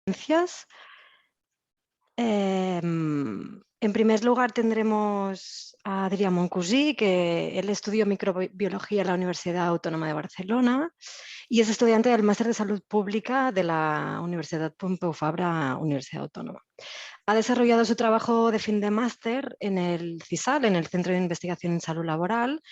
Gracias. En primer lugar tendremos a Adrià Moncusí, que él estudió microbiología en la Universidad Autónoma de Barcelona y es estudiante del Máster de Salud Pública de la Universidad Pompeu Fabra, Universidad Autónoma. Ha desarrollado su trabajo de fin de máster en el CISAL, en el Centro de Investigación en Salud Laboral,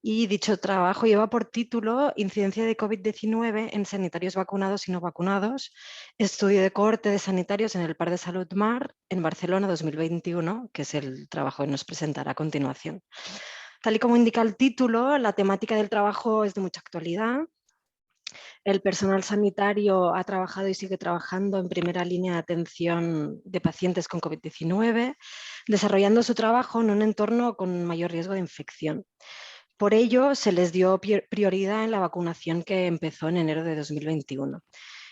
y dicho trabajo lleva por título Incidencia de COVID-19 en sanitarios vacunados y no vacunados, estudio de cohorte de sanitarios en el Parc de Salut Mar en Barcelona 2021, que es el trabajo que nos presentará a continuación. Tal y como indica el título, la temática del trabajo es de mucha actualidad. El personal sanitario ha trabajado y sigue trabajando en primera línea de atención de pacientes con COVID-19, desarrollando su trabajo en un entorno con mayor riesgo de infección. Por ello, se les dio prioridad en la vacunación que empezó en enero de 2021.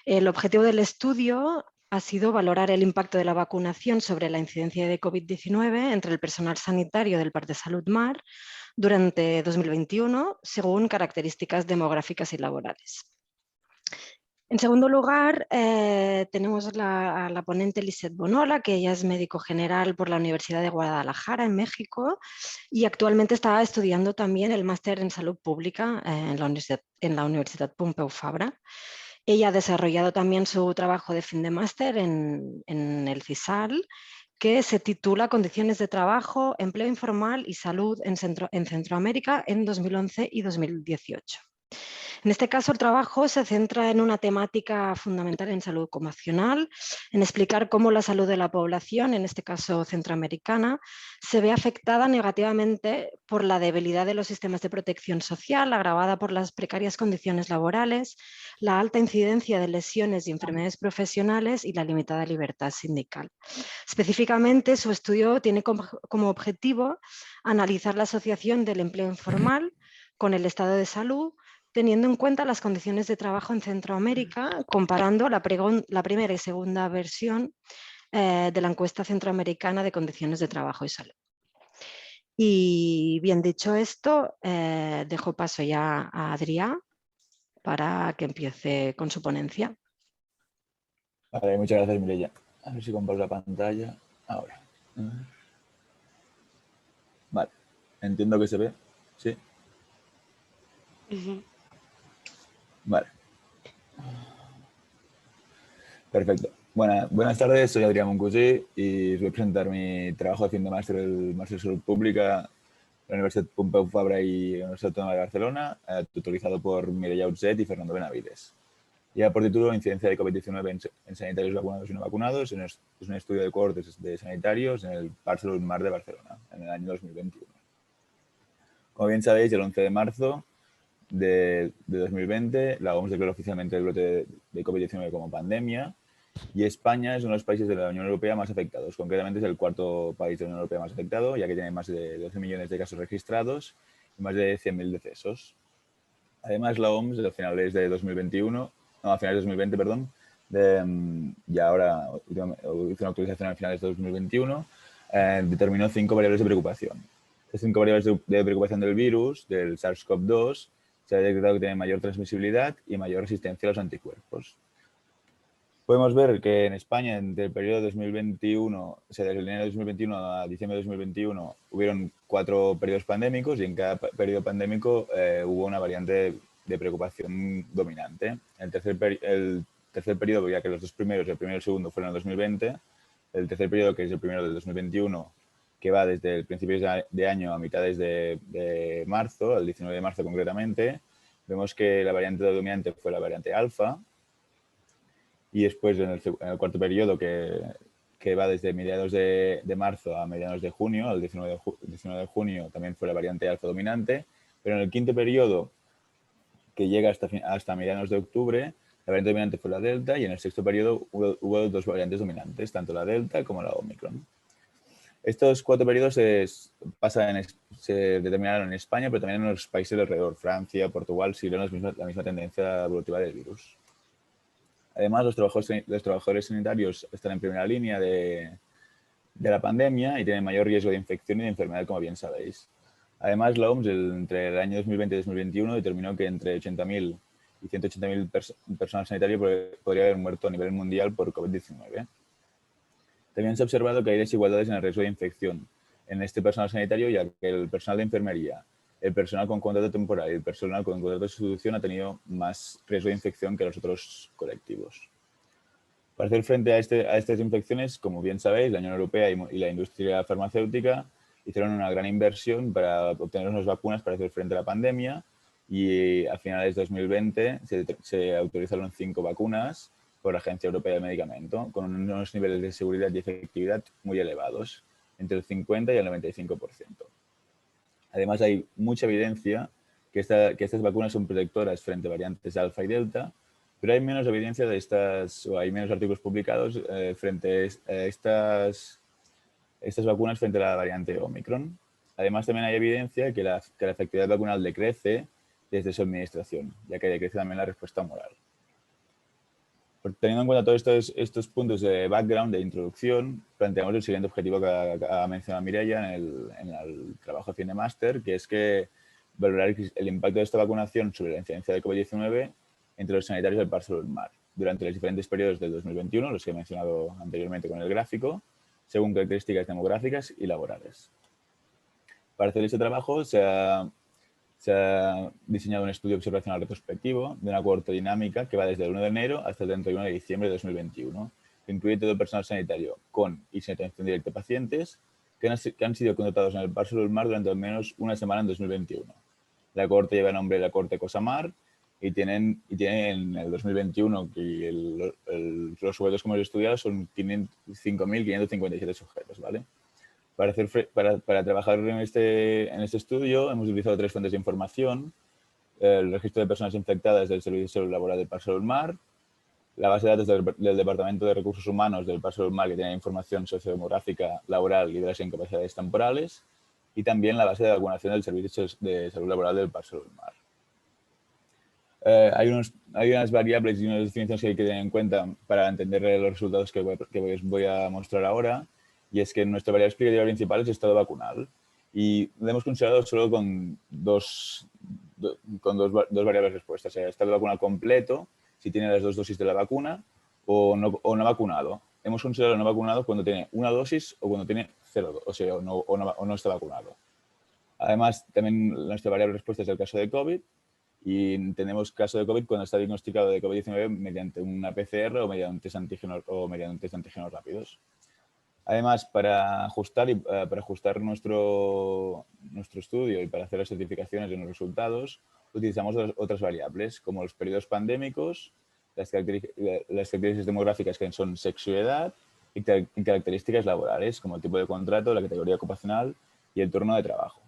El objetivo del estudio ha sido valorar el impacto de la vacunación sobre la incidencia de COVID-19 entre el personal sanitario del Parc de Salut Mar durante 2021, según características demográficas y laborales. En segundo lugar, tenemos a la ponente Lisette Bonola, que ella es médico general por la Universidad de Guadalajara, en México, y actualmente está estudiando también el máster en salud pública en la Universidad Pompeu Fabra. Ella ha desarrollado también su trabajo de fin de máster en el CISAL, que se titula Condiciones de trabajo, empleo informal y salud en Centroamérica en 2011 y 2018. En este caso, el trabajo se centra en una temática fundamental en salud ocupacional, en explicar cómo la salud de la población, en este caso centroamericana, se ve afectada negativamente por la debilidad de los sistemas de protección social, agravada por las precarias condiciones laborales, la alta incidencia de lesiones y enfermedades profesionales y la limitada libertad sindical. Específicamente, su estudio tiene como objetivo analizar la asociación del empleo informal con el estado de salud, teniendo en cuenta las condiciones de trabajo en Centroamérica, comparando la primera y segunda versión de la encuesta centroamericana de condiciones de trabajo y salud. Y bien dicho esto, dejo paso ya a Adrià para que empiece con su ponencia. Vale, muchas gracias, Mireia. A ver si comparto la pantalla. Ahora. Vale. Entiendo que se ve. ¿Sí? Vale. Perfecto. Buenas tardes, soy Adrià Moncusí y os voy a presentar mi trabajo de fin de máster del Máster de Salud Pública de la Universidad Pompeu Fabra y la Universidad Autónoma de Barcelona, tutorizado por Mireia Utzet y Fernando Benavides. Ya por título, Incidencia de COVID-19 en sanitarios vacunados y no vacunados, es un estudio de cohortes de sanitarios en el Parc Salut Mar de Barcelona, en el año 2021. Como bien sabéis, el 11 de marzo de 2020, la OMS declaró oficialmente el brote de COVID-19 como pandemia y España es uno de los países de la Unión Europea más afectados. Concretamente es el cuarto país de la Unión Europea más afectado, ya que tiene más de 12 millones de casos registrados y más de 100.000 decesos. Además, la OMS, a finales de 2021, no, a finales de 2020, perdón, y ahora hizo una actualización a finales de 2021, determinó 5 variables de preocupación. Estas 5 variables de preocupación del virus, del SARS-CoV-2, se ha detectado que tiene mayor transmisibilidad y mayor resistencia a los anticuerpos. Podemos ver que en España, entre el periodo 2021, o sea, desde enero de 2021 a diciembre de 2021, hubieron 4 periodos pandémicos y en cada periodo pandémico hubo una variante de preocupación dominante. El tercer periodo, ya que los dos primeros, el primero y el segundo, fueron en el 2020, el tercer periodo, que es el primero del 2021, que va desde el principio de año a mitades de marzo, el 19 de marzo concretamente, vemos que la variante dominante fue la variante alfa. Y después, en el cuarto periodo, que va desde mediados de marzo a mediados de junio, el 19 de junio también fue la variante alfa dominante, pero en el quinto periodo, que llega hasta mediados de octubre, la variante dominante fue la delta y en el sexto periodo hubo 2 variantes dominantes, tanto la delta como la omicron. Estos 4 periodos se determinaron en España, pero también en los países de alrededor, Francia, Portugal, siguieron la misma tendencia evolutiva del virus. Además, los trabajadores sanitarios están en primera línea de la pandemia y tienen mayor riesgo de infección y de enfermedad, como bien sabéis. Además, la OMS entre el año 2020 y 2021 determinó que entre 80.000 y 180.000 personal sanitario podría haber muerto a nivel mundial por COVID-19. También se ha observado que hay desigualdades en el riesgo de infección en este personal sanitario, ya que el personal de enfermería, el personal con contrato temporal y el personal con contrato de sustitución ha tenido más riesgo de infección que los otros colectivos. Para hacer frente a estas infecciones, como bien sabéis, la Unión Europea y la industria farmacéutica hicieron una gran inversión para obtener unas vacunas para hacer frente a la pandemia y a finales de 2020 se autorizaron 5 vacunas por la Agencia Europea del Medicamento con unos niveles de seguridad y efectividad muy elevados, entre el 50 y el 95%. Además, hay mucha evidencia que estas vacunas son protectoras frente a variantes alfa y delta, pero hay menos evidencia de o hay menos artículos publicados frente a estas vacunas frente a la variante Omicron. Además, también hay evidencia que la efectividad vacunal decrece desde su administración, ya que decrece también la respuesta moral. Teniendo en cuenta todos estos puntos de background, de introducción, planteamos el siguiente objetivo que ha mencionado Mireia en el trabajo de fin de máster, que es que valorar el impacto de esta vacunación sobre la incidencia de COVID-19 entre los sanitarios del Parc Salut Mar durante los diferentes periodos del 2021, los que he mencionado anteriormente con el gráfico, según características demográficas y laborales. Para hacer este trabajo se ha diseñado un estudio observacional retrospectivo de una cohorte dinámica que va desde el 1 de enero hasta el 31 de diciembre de 2021, que incluye todo el personal sanitario con y sin atención directa a pacientes que han sido contratados en el Parc Salut Mar durante al menos una semana en 2021. La cohorte lleva el nombre de la cohorte Cosamar y tienen en el 2021 y los sujetos que hemos estudiado son 5.557 sujetos, ¿vale? Para trabajar en este estudio hemos utilizado 3 fuentes de información: el registro de personas infectadas del Servicio de Salud Laboral del Parc Salut Mar, la base de datos del Departamento de Recursos Humanos del Parc Salut Mar, que tiene información sociodemográfica, laboral y de las incapacidades temporales, y también la base de vacunación del Servicio de Salud Laboral del Parc Salut Mar. Hay unas variables y unas definiciones que hay que tener en cuenta para entender los resultados que os voy a mostrar ahora, y es que nuestra variable explicativa principal es el estado vacunal, y lo hemos considerado solo con dos variables respuestas: el estado vacunal completo, si tiene las 2 dosis de la vacuna, o no vacunado. Hemos considerado no vacunado cuando tiene una dosis o cuando tiene 0, o sea, o no está vacunado. Además, también nuestra variable respuesta es el caso de COVID, y tenemos caso de COVID cuando está diagnosticado de COVID-19 mediante una PCR o mediante un test de antígenos rápidos. Además, para ajustar nuestro estudio y para hacer las certificaciones de los resultados, utilizamos otras variables, como los periodos pandémicos, las características demográficas, que son sexo y edad, y características laborales, como el tipo de contrato, la categoría ocupacional y el turno de trabajo.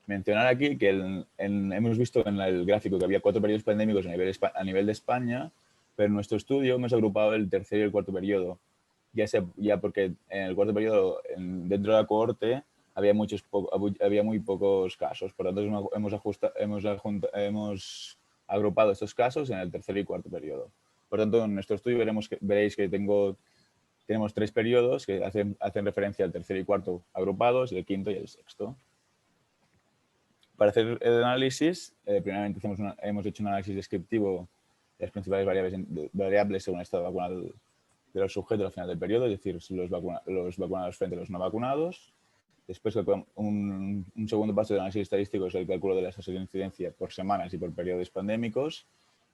Mencionar aquí que hemos visto en el gráfico que había 4 periodos pandémicos a nivel de España, pero en nuestro estudio hemos agrupado el tercer y el cuarto periodo, ya porque en el cuarto periodo, dentro de la cohorte, había muy pocos casos. Por lo tanto, hemos agrupado estos casos en el tercer y cuarto periodo. Por tanto, en nuestro estudio veréis que tenemos 3 periodos que hacen referencia al tercer y cuarto agrupados, y el quinto y el sexto. Para hacer el análisis, primeramente hemos hecho un análisis descriptivo de las principales variables según el estado vacunal de los sujetos al final del periodo, es decir, los vacunados frente a los no vacunados. Después, un segundo paso del análisis estadístico es el cálculo de las tasas de incidencia por semanas y por periodos pandémicos.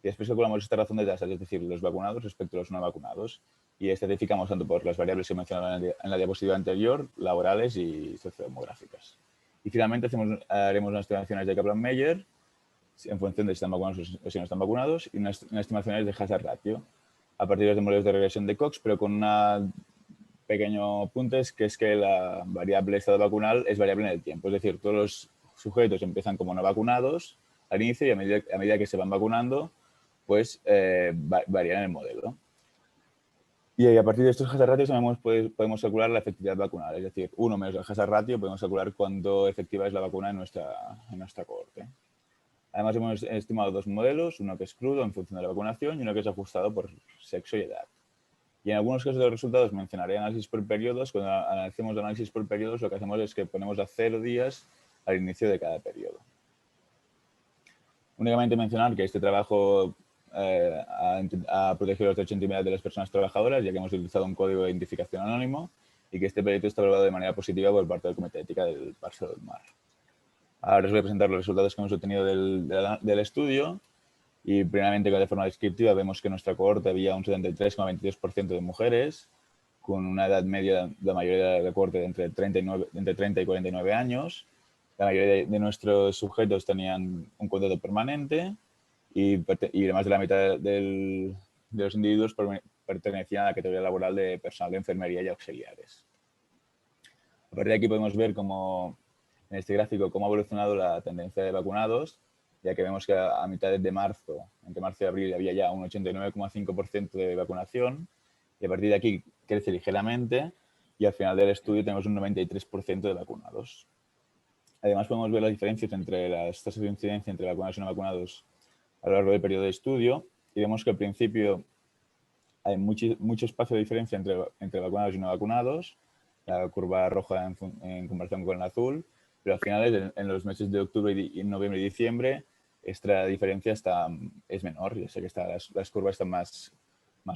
Y después calculamos esta razón de tasas, es decir, los vacunados respecto a los no vacunados. Y estratificamos tanto por las variables que he mencionado en la diapositiva anterior, laborales y sociodemográficas. Y finalmente haremos unas estimaciones de Kaplan-Meier en función de si están vacunados o si no están vacunados, y unas estimaciones de hazard ratio a partir de los modelos de regresión de Cox, pero con un pequeño punto, que es que la variable estado vacunal es variable en el tiempo. Es decir, todos los sujetos empiezan como no vacunados al inicio, y a medida que se van vacunando, pues varían el modelo. Y a partir de estos hazard ratios podemos calcular la efectividad vacunal, es decir, 1 menos el hazard ratio, podemos calcular cuánto efectiva es la vacuna en nuestra cohorte. Además, hemos estimado 2 modelos, uno que es crudo en función de la vacunación y uno que es ajustado por sexo y edad. Y en algunos casos de los resultados mencionaré análisis por periodos. Cuando analicemos análisis por periodos, lo que hacemos es que ponemos a 0 días al inicio de cada periodo. Únicamente mencionar que este trabajo a proteger los derechos de intimidad de las personas trabajadoras, ya que hemos utilizado un código de identificación anónimo y que este proyecto está evaluado de manera positiva por parte del Comité de Ética del Parc del Mar. Ahora os voy a presentar los resultados que hemos obtenido del estudio y primeramente de forma descriptiva vemos que en nuestra cohorte había un 73,22% de mujeres con una edad media de la mayoría de la cohorte de entre 30 y 49 años. La mayoría de nuestros sujetos tenían un contrato permanente y más de la mitad de los individuos pertenecían a la categoría laboral de personal de enfermería y auxiliares. A partir de aquí podemos ver cómo, en este gráfico, cómo ha evolucionado la tendencia de vacunados, ya que vemos que a mitad de marzo, entre marzo y abril, había ya un 89,5% de vacunación y a partir de aquí crece ligeramente y al final del estudio tenemos un 93% de vacunados. Además podemos ver las diferencias entre las tasas de incidencia entre vacunados y no vacunados a lo largo del periodo de estudio y vemos que al principio hay mucho espacio de diferencia entre vacunados y no vacunados, la curva roja en comparación con el azul, pero al final en los meses de octubre, noviembre y diciembre esta diferencia es menor, ya sé que las curvas están más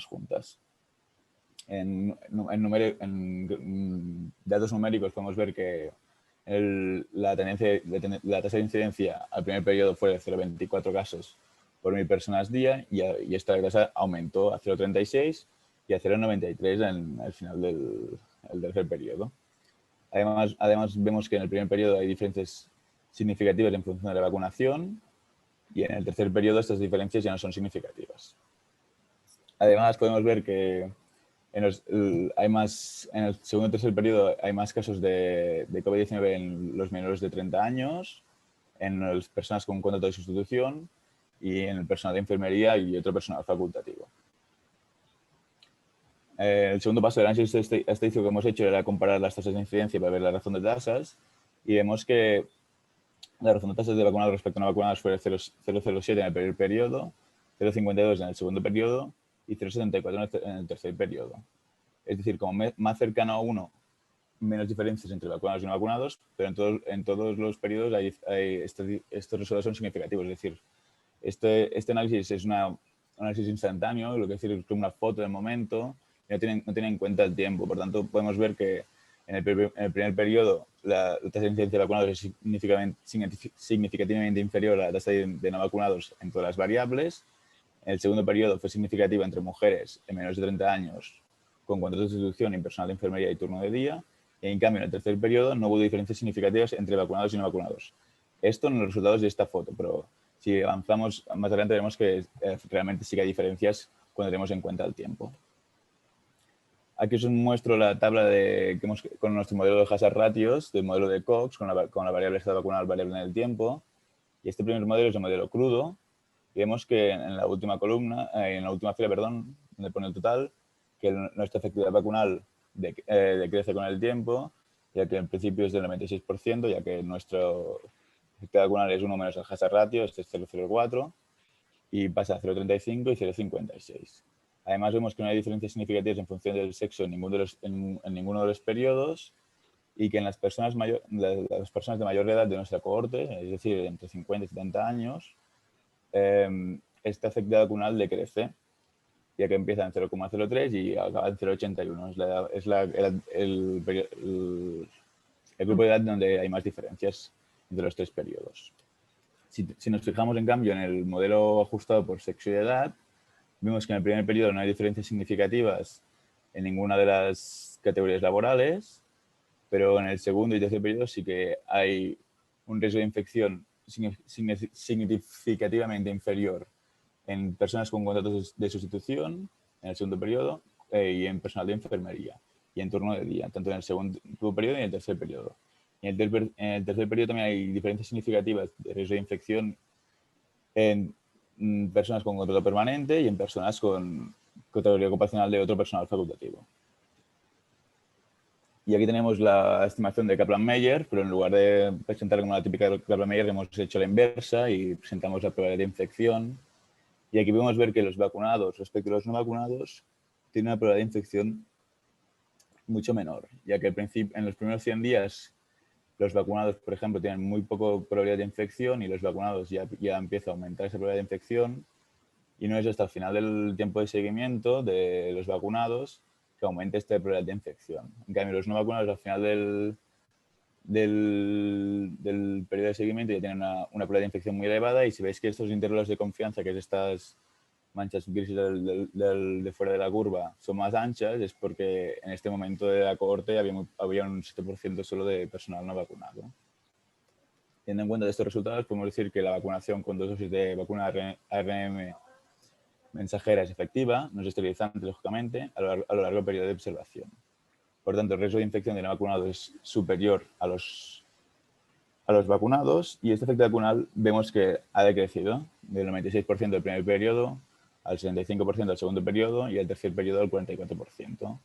juntas. En datos numéricos podemos ver que la tasa de incidencia al primer periodo fue de 0,24 casos por 1.000 personas día y esta tasa aumentó a 0,36 y a 0,93 al final del tercer periodo. Además, vemos que en el primer periodo hay diferencias significativas en función de la vacunación y en el tercer periodo estas diferencias ya no son significativas. Además, podemos ver que en el segundo y tercer periodo hay más casos de COVID-19 en los menores de 30 años, en las personas con contrato de sustitución y en el personal de enfermería y otro personal facultativo. El segundo paso del análisis estadístico que hemos hecho era comparar las tasas de incidencia para ver la razón de tasas y vemos que la razón de tasas de vacunados respecto a no vacunados fue 0,07 en el primer periodo, 0,52 en el segundo periodo y 0,74 en el tercer periodo. Es decir, como más cercano a 1, menos diferencias entre vacunados y no vacunados, pero en todos los periodos estos resultados son significativos. Es decir, este análisis es un análisis instantáneo, lo que es decir es una foto del momento, y no tiene en cuenta el tiempo. Por tanto, podemos ver que en el primer periodo la tasa de incidencia de vacunados es significativamente inferior a la tasa de no vacunados en todas las variables. En el segundo periodo fue significativa entre mujeres de menores de 30 años con contrato de sustitución y personal de enfermería y turno de día. Y en cambio, en el tercer periodo no hubo diferencias significativas entre vacunados y no vacunados. Esto en los resultados de esta foto, pero si avanzamos más adelante veremos que realmente sí que hay diferencias cuando tenemos en cuenta el tiempo. Aquí os muestro la tabla con nuestro modelo de hazard ratios, del modelo de Cox, con la variable estado vacunal variable en el tiempo. Y este primer modelo es el modelo crudo. Y vemos que en la última columna, en la última fila, perdón, donde pone el total, que nuestra efectividad vacunal decrece con el tiempo, ya que en principio es del 96%, ya que nuestro efectividad vacunal es 1 menos el hazard ratio, este es 0,04, y pasa a 0,35 y 0,56. Además, vemos que no hay diferencias significativas en función del sexo en ninguno de los periodos y que en las personas de mayor edad de nuestra cohorte, es decir, entre 50 y 70 años, esta efectividad vacunal decrece, ya que empieza en 0,03 y acaba en 0,81. Es el grupo de edad donde hay más diferencias entre los tres periodos. Si nos fijamos, en cambio, en el modelo ajustado por sexo y edad, vemos que en el primer periodo no hay diferencias significativas en ninguna de las categorías laborales, pero en el segundo y tercer periodo sí que hay un riesgo de infección significativamente inferior en personas con contratos de sustitución en el segundo periodo y en personal de enfermería y en turno de día, tanto en el segundo periodo y en el tercer periodo. En el tercer periodo también hay diferencias significativas de riesgo de infección en personas con contrato permanente y en personas con categoría ocupacional de otro personal facultativo. Y aquí tenemos la estimación de Kaplan-Meier, pero en lugar de presentar como la típica Kaplan-Meier hemos hecho la inversa y presentamos la probabilidad de infección. Y aquí podemos ver que los vacunados respecto a los no vacunados tienen una probabilidad de infección mucho menor, ya que en los primeros 100 días los vacunados, por ejemplo, tienen muy poca probabilidad de infección y los vacunados ya empieza a aumentar esa probabilidad de infección y no es hasta el final del tiempo de seguimiento de los vacunados que aumenta esta probabilidad de infección. En cambio, los no vacunados al final del periodo de seguimiento ya tienen una probabilidad de infección muy elevada, y si veis que estos intervalos de confianza, que es estas manchas grises de fuera de la curva, son más anchas, es porque en este momento de la cohorte había un 7% solo de personal no vacunado. Teniendo en cuenta estos resultados, podemos decir que la vacunación con 2 dosis de vacuna ARN mensajera es efectiva, no es esterilizante, lógicamente, a lo largo del periodo de observación. Por tanto, el riesgo de infección de no vacunados es superior a los vacunados, y este efecto vacunal vemos que ha decrecido del 96% del primer periodo al 75% del segundo periodo y al tercer periodo al 44%.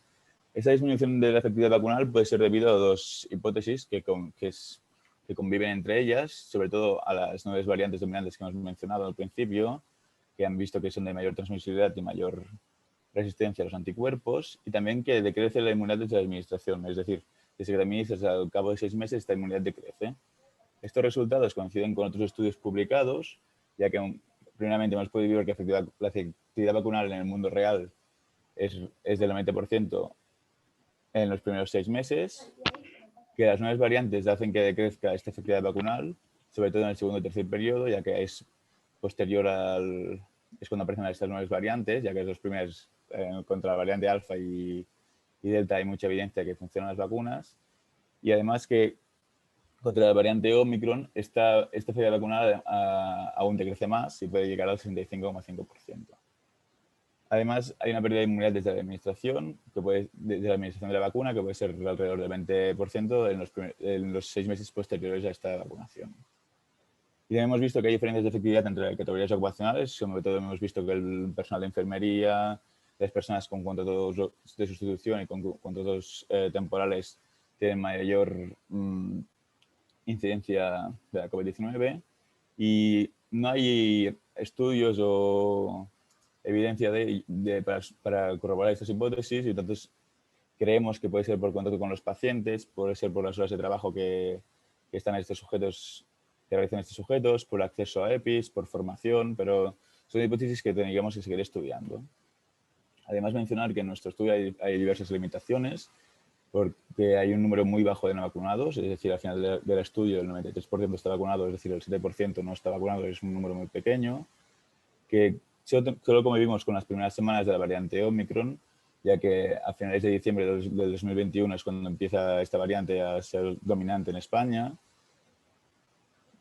Esta disminución de la efectividad vacunal puede ser debido a 2 hipótesis que conviven entre ellas, sobre todo a las nuevas variantes dominantes que hemos mencionado al principio, que han visto que son de mayor transmisibilidad y mayor resistencia a los anticuerpos, y también que decrece la inmunidad desde la administración, es decir, desde que te administras al cabo de 6 meses esta inmunidad decrece. Estos resultados coinciden con otros estudios publicados, ya que primeramente hemos podido ver que la efectividad vacunal en el mundo real es del 90% en los primeros 6 meses, que las nuevas variantes hacen que decrezca esta efectividad vacunal, sobre todo en el segundo y tercer periodo, ya que es posterior es cuando aparecen estas nuevas variantes, ya que los primeros contra la variante alfa y delta hay mucha evidencia que funcionan las vacunas, y además que contra la variante Omicron esta efectividad vacunal aún decrece más y puede llegar al 65,5%. Además, hay una pérdida de inmunidad desde la administración, desde la administración de la vacuna, que puede ser alrededor del 20% en los 6 meses posteriores a esta vacunación. Y hemos visto que hay diferencias de efectividad entre categorías ocupacionales, sobre todo hemos visto que el personal de enfermería, las personas con contratos de sustitución y con contratos temporales tienen mayor incidencia de la COVID-19, y no hay estudios o evidencia para corroborar estas hipótesis, y entonces creemos que puede ser por contacto con los pacientes, puede ser por las horas de trabajo que están estos sujetos, que realizan estos sujetos, por acceso a EPIs, por formación, pero son hipótesis que tendríamos que seguir estudiando. Además, mencionar que en nuestro estudio hay diversas limitaciones, porque hay un número muy bajo de no vacunados, es decir, al final del estudio el 93% está vacunado, es decir, el 7% no está vacunado, es un número muy pequeño, que solo convivimos con las primeras semanas de la variante Omicron, ya que a finales de diciembre del 2021 es cuando empieza esta variante a ser dominante en España,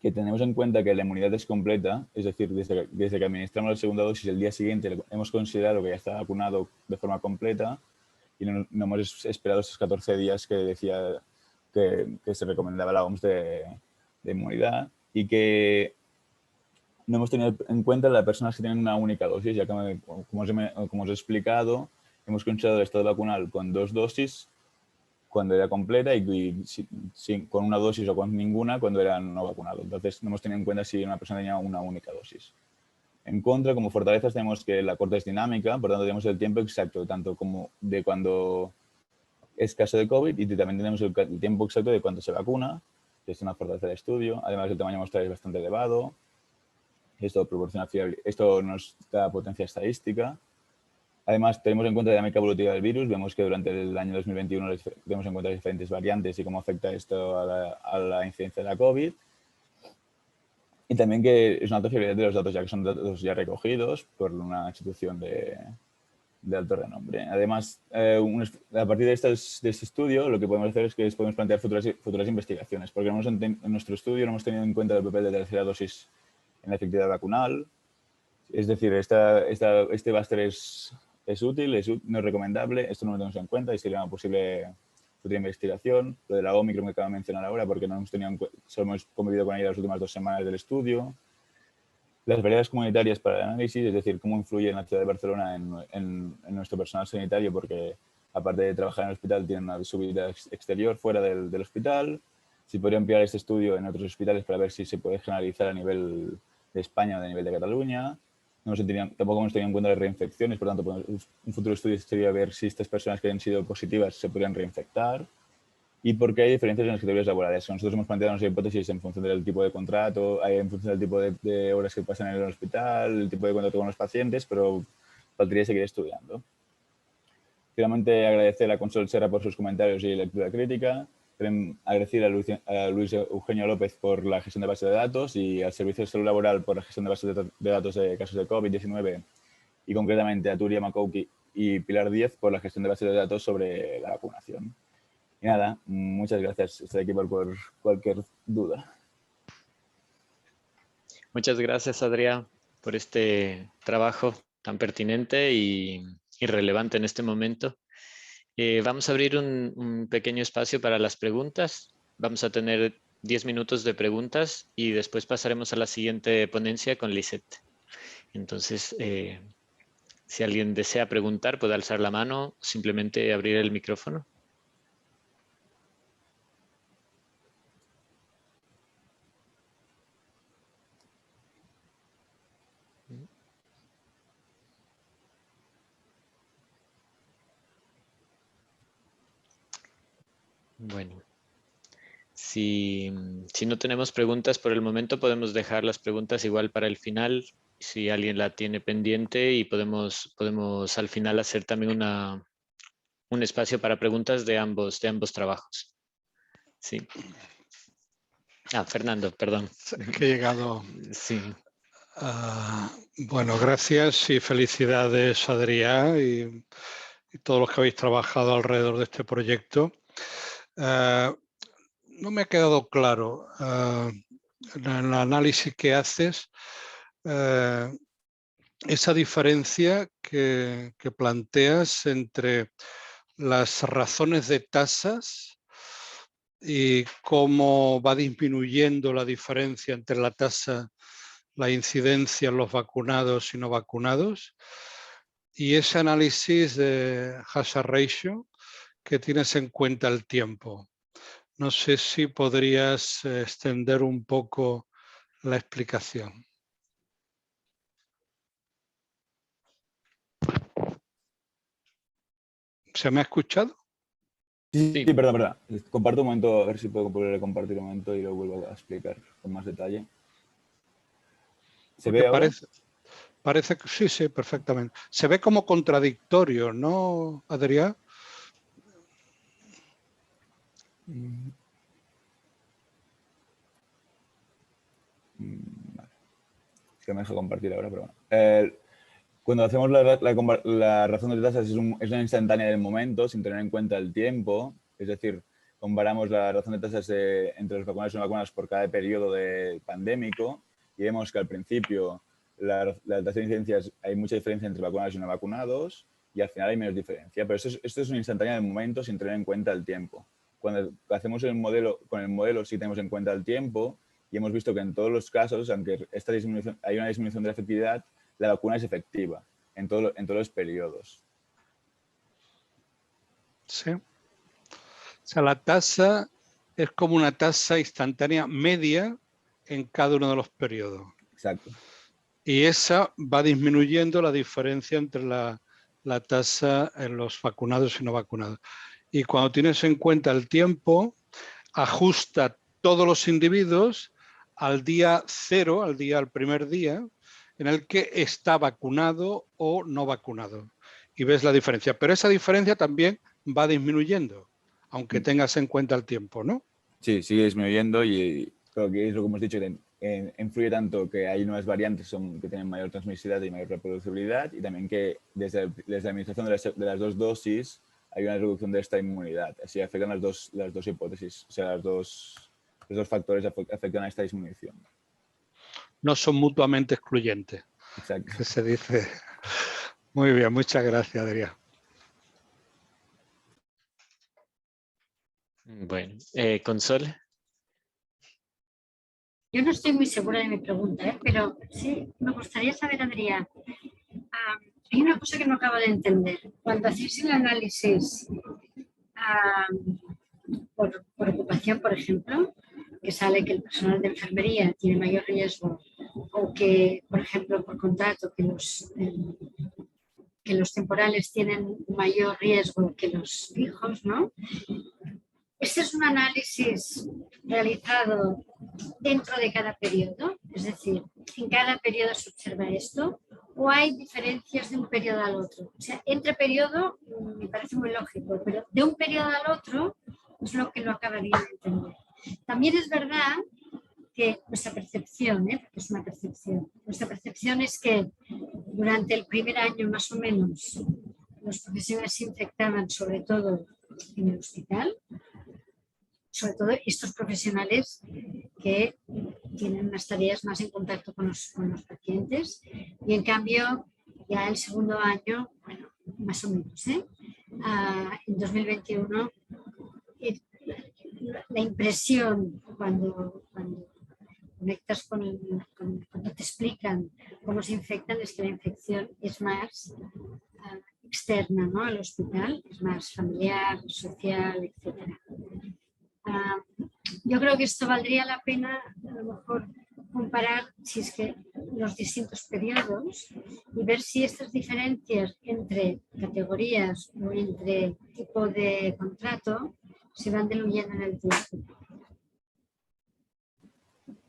que tenemos en cuenta que la inmunidad es completa, es decir, desde que administramos la segunda dosis, el día siguiente hemos considerado que ya está vacunado de forma completa, y no hemos esperado esos 14 días que decía que se recomendaba la OMS de inmunidad, y que no hemos tenido en cuenta las personas que tienen una única dosis, ya que, como os he explicado, hemos considerado el estado vacunal con 2 dosis cuando era completa y con una dosis o con ninguna cuando era no vacunado. Entonces, no hemos tenido en cuenta si una persona tenía una única dosis. En contra, como fortalezas, tenemos que la corte es dinámica, por tanto, tenemos el tiempo exacto, tanto como de cuando es caso de COVID, y también tenemos el tiempo exacto de cuando se vacuna, que es una fortaleza de estudio. Además, el tamaño muestral es bastante elevado. Esto nos da potencia estadística. Además, tenemos en cuenta la dinámica evolutiva del virus. Vemos que durante el año 2021 tenemos en cuenta diferentes variantes y cómo afecta esto a la incidencia de la COVID. Y también que es una alta fiabilidad de los datos, ya que son datos ya recogidos por una institución de alto renombre. Además, a partir de este estudio, lo que podemos hacer es que podemos plantear futuras investigaciones, porque en nuestro estudio no hemos tenido en cuenta el papel de tercera dosis en la efectividad vacunal. Es decir, este búster es útil, no es recomendable, esto no lo tenemos en cuenta y sería una posible futura investigación. Lo de la Omicron que acabo de mencionar ahora, porque solo hemos convivido con ella las últimas 2 semanas del estudio. Las variables comunitarias para el análisis, es decir, cómo influye en la ciudad de Barcelona en nuestro personal sanitario, porque aparte de trabajar en el hospital tienen una subida exterior fuera del hospital. Si podría ampliar este estudio en otros hospitales para ver si se puede generalizar a nivel de España o a nivel de Cataluña. Tampoco hemos tenido en cuenta las reinfecciones, por tanto, un futuro estudio sería ver si estas personas que han sido positivas se podrían reinfectar. y por qué hay diferencias en las categorías laborales. Nosotros hemos planteado nuestra hipótesis en función del tipo de contrato, en función del tipo de horas que pasan en el hospital, el tipo de contrato con los pacientes, pero faltaría seguir estudiando. Finalmente, agradecer a Consol Serra por sus comentarios y lectura crítica. Agradecer a Luis Eugenio López por la gestión de base de datos y al Servicio de Salud Laboral por la gestión de base de datos de casos de COVID-19 y concretamente a Turia Makouki y Pilar Díez por la gestión de base de datos sobre la vacunación. Y nada, muchas gracias. Estoy aquí por cualquier duda. Muchas gracias, Adrián, por este trabajo tan pertinente y relevante en este momento. Vamos a abrir un pequeño espacio para las preguntas. Vamos a tener 10 minutos de preguntas y después pasaremos a la siguiente ponencia con Lisette. Entonces, si alguien desea preguntar, puede alzar la mano, simplemente abrir el micrófono. Bueno, si no tenemos preguntas por el momento, podemos dejar las preguntas igual para el final, si alguien la tiene pendiente, y podemos al final hacer también un espacio para preguntas de ambos trabajos. Sí. Fernando, perdón. Que he llegado. Sí. Bueno, gracias y felicidades, Adrián, y todos los que habéis trabajado alrededor de este proyecto. No me ha quedado claro en el análisis que haces esa diferencia que planteas entre las razones de tasas y cómo va disminuyendo la diferencia entre la tasa, la incidencia en los vacunados y no vacunados, y ese análisis de hazard ratio que tienes en cuenta el tiempo. No sé si podrías extender un poco la explicación. ¿Se me ha escuchado? Sí, perdón. Comparto un momento, a ver si puedo volver a compartir un momento y lo vuelvo a explicar con más detalle. ¿Se ve ahora? Parece que sí, perfectamente. Se ve como contradictorio, ¿no, Adrián? Vale. Es que me deja compartir ahora, pero bueno. Cuando hacemos la razón de tasas es una instantánea del momento, sin tener en cuenta el tiempo. Es decir, comparamos la razón de tasas entre los vacunados y no vacunados por cada periodo pandémico y vemos que al principio la tasa de incidencias hay mucha diferencia entre vacunados y no vacunados y al final hay menos diferencia. Pero esto es una instantánea del momento sin tener en cuenta el tiempo. Cuando hacemos con el modelo sí tenemos en cuenta el tiempo y hemos visto que en todos los casos, aunque hay una disminución de la efectividad, la vacuna es efectiva en todos los periodos. Sí. O sea, la tasa es como una tasa instantánea media en cada uno de los periodos. Exacto. Y esa va disminuyendo la diferencia entre la tasa en los vacunados y no vacunados. Y cuando tienes en cuenta el tiempo, ajusta todos los individuos al día cero, al primer día, en el que está vacunado o no vacunado. Y ves la diferencia. Pero esa diferencia también va disminuyendo, aunque tengas en cuenta el tiempo, ¿no? Sí, sigue disminuyendo y creo que es lo que hemos dicho, influye tanto que hay nuevas variantes que tienen mayor transmisibilidad y mayor reproducibilidad y también que desde la administración de las dos dosis hay una reducción de esta inmunidad. Así afectan las dos hipótesis, o sea, los dos factores afectan a esta disminución. No son mutuamente excluyentes. Exacto. Que se dice. Muy bien, muchas gracias, Adrián. Bueno, Consol. Yo no estoy muy segura de mi pregunta, pero sí me gustaría saber, Adrián, hay una cosa que no acabo de entender. Cuando hacéis el análisis por ocupación, por ejemplo, que sale que el personal de enfermería tiene mayor riesgo o que, por ejemplo, por contrato, que los temporales tienen mayor riesgo que los fijos, ¿no? Este es un análisis realizado dentro de cada periodo, es decir, en cada periodo se observa esto, o hay diferencias de un periodo al otro. O sea, entre periodo me parece muy lógico, pero de un periodo al otro es lo que no acabaría de entender. También es verdad que nuestra percepción, porque es una percepción, nuestra percepción es que durante el primer año más o menos los profesionales se infectaban sobre todo en el hospital, sobre todo estos profesionales que tienen unas tareas más en contacto con los pacientes, y en cambio ya el segundo año, bueno, más o menos, en 2021 la impresión cuando conectas cuando te explican cómo se infectan es que la infección es más externa, ¿no?, al hospital, es más familiar, social, etc. Yo creo que esto valdría la pena a lo mejor comparar si es que los distintos periodos y ver si estas diferencias entre categorías o entre tipo de contrato se van diluyendo en el tiempo.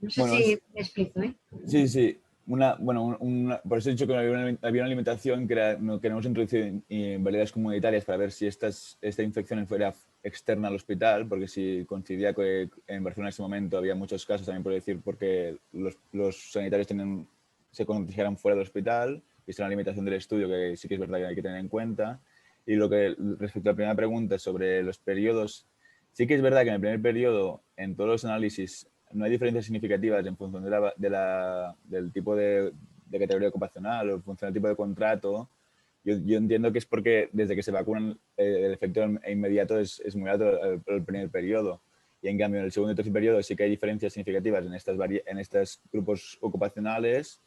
No sé si me explico, ¿eh? Sí, sí. Por eso he dicho que había una limitación que hemos introducido en variedades comunitarias para ver si esta infección fuera externa al hospital, porque si coincidía que en Barcelona en ese momento había muchos casos, también por decir, porque los sanitarios se contagiaran fuera del hospital, y es una limitación del estudio que sí que es verdad que hay que tener en cuenta. Y respecto a la primera pregunta sobre los periodos, sí que es verdad que en el primer periodo, en todos los análisis, no hay diferencias significativas en función del tipo de categoría ocupacional o en función del tipo de contrato. Yo entiendo que es porque desde que se vacunan el efecto inmediato es muy alto el primer periodo. Y en cambio en el segundo y tercer periodo sí que hay diferencias significativas en estos grupos ocupacionales.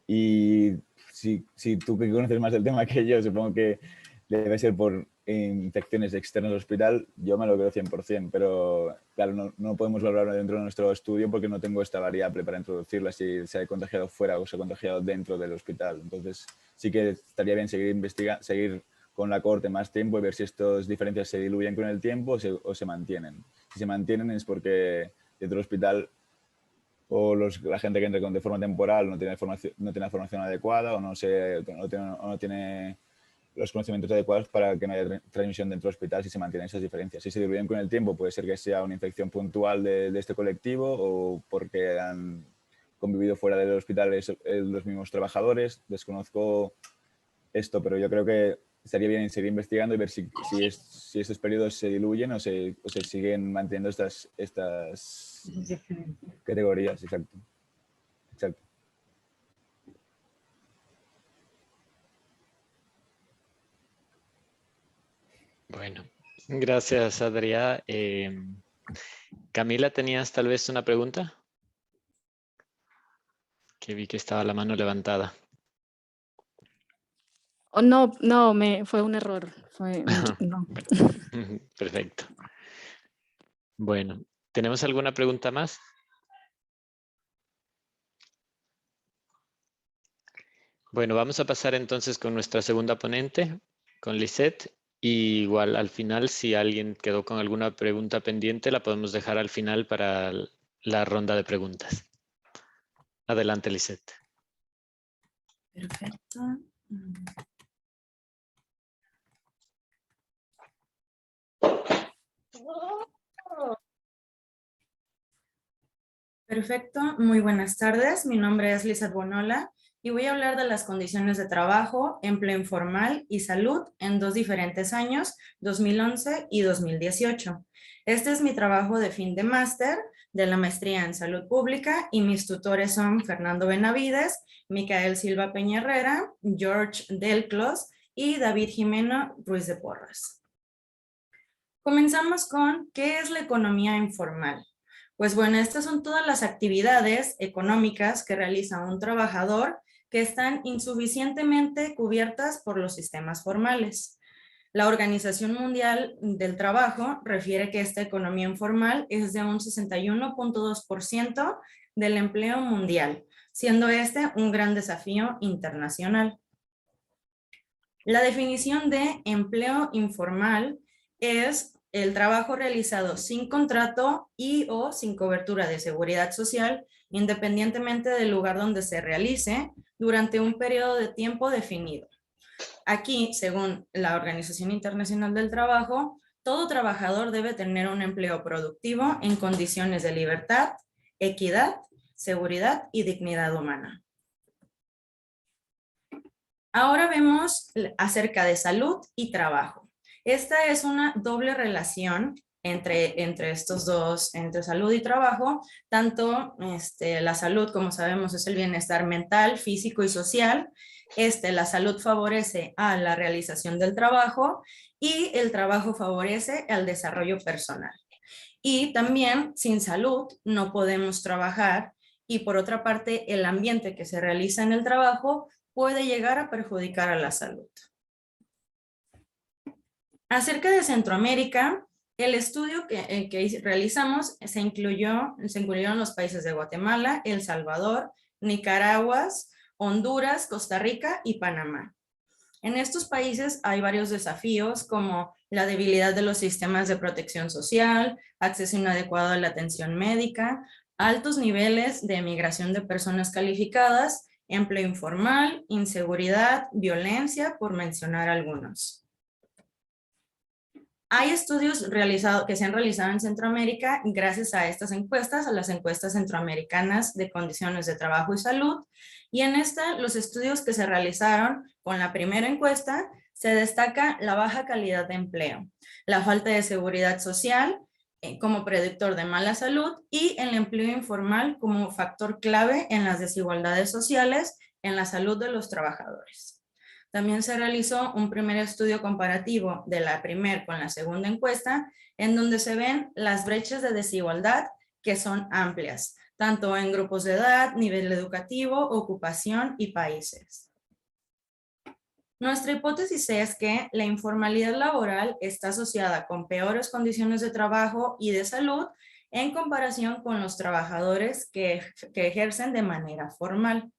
Y si tú que conoces más del tema que yo, supongo que debe ser por infecciones externas al hospital, yo me lo creo 100%, pero claro, no podemos valorarlo dentro de nuestro estudio porque no tengo esta variable para introducirla, si se ha contagiado fuera o se ha contagiado dentro del hospital. Entonces sí que estaría bien seguir con la cohorte más tiempo y ver si estas diferencias se diluyen con el tiempo o se mantienen. Si se mantienen es porque dentro del hospital o la gente que entra de forma temporal no tiene la formación adecuada o no tiene los conocimientos adecuados para que no haya transmisión dentro del hospital si se mantienen esas diferencias. Si se diluyen con el tiempo, puede ser que sea una infección puntual de este colectivo o porque han convivido fuera del hospital los mismos trabajadores. Desconozco esto, pero yo creo que estaría bien seguir investigando y ver si estos periodos se diluyen o se siguen manteniendo estas categorías. Exacto. Bueno, gracias, Adrià. Camila, ¿tenías tal vez una pregunta? Que vi que estaba la mano levantada. Oh, no, fue un error. No. Perfecto. Bueno, ¿tenemos alguna pregunta más? Bueno, vamos a pasar entonces con nuestra segunda ponente, con Lisette. Y igual al final, si alguien quedó con alguna pregunta pendiente, la podemos dejar al final para la ronda de preguntas. Adelante, Lisette. Perfecto. Perfecto, muy buenas tardes. Mi nombre es Lisette Bonola y voy a hablar de las condiciones de trabajo, empleo informal y salud en dos diferentes años, 2011 y 2018. Este es mi trabajo de fin de máster de la maestría en salud pública y mis tutores son Fernando Benavides, Micael Silva Peña Herrera, George Delclos y David Jimeno Ruiz de Porras. Comenzamos con ¿qué es la economía informal? Pues bueno, estas son todas las actividades económicas que realiza un trabajador que están insuficientemente cubiertas por los sistemas formales. La Organización Mundial del Trabajo refiere que esta economía informal es de un 61.2% del empleo mundial, siendo este un gran desafío internacional. La definición de empleo informal es el trabajo realizado sin contrato y o sin cobertura de seguridad social, independientemente del lugar donde se realice, durante un periodo de tiempo definido. Aquí, según la Organización Internacional del Trabajo, todo trabajador debe tener un empleo productivo en condiciones de libertad, equidad, seguridad y dignidad humana. Ahora vemos acerca de salud y trabajo. Esta es una doble relación entre estos dos, entre salud y trabajo. Tanto la salud, como sabemos, es el bienestar mental, físico y social. La salud favorece a la realización del trabajo y el trabajo favorece al desarrollo personal. Y también sin salud no podemos trabajar, y por otra parte el ambiente que se realiza en el trabajo puede llegar a perjudicar a la salud. Acerca de Centroamérica, el estudio que realizamos se incluyeron los países de Guatemala, El Salvador, Nicaragua, Honduras, Costa Rica y Panamá. En estos países hay varios desafíos como la debilidad de los sistemas de protección social, acceso inadecuado a la atención médica, altos niveles de migración de personas calificadas, empleo informal, inseguridad, violencia, por mencionar algunos. Hay estudios que se han realizado en Centroamérica gracias a estas encuestas, a las encuestas centroamericanas de condiciones de trabajo y salud, y en los estudios que se realizaron con la primera encuesta se destaca la baja calidad de empleo, la falta de seguridad social como predictor de mala salud y el empleo informal como factor clave en las desigualdades sociales en la salud de los trabajadores. También se realizó un primer estudio comparativo de la primera con la segunda encuesta, en donde se ven las brechas de desigualdad que son amplias, tanto en grupos de edad, nivel educativo, ocupación y países. Nuestra hipótesis es que la informalidad laboral está asociada con peores condiciones de trabajo y de salud en comparación con los trabajadores que ejercen de manera formal.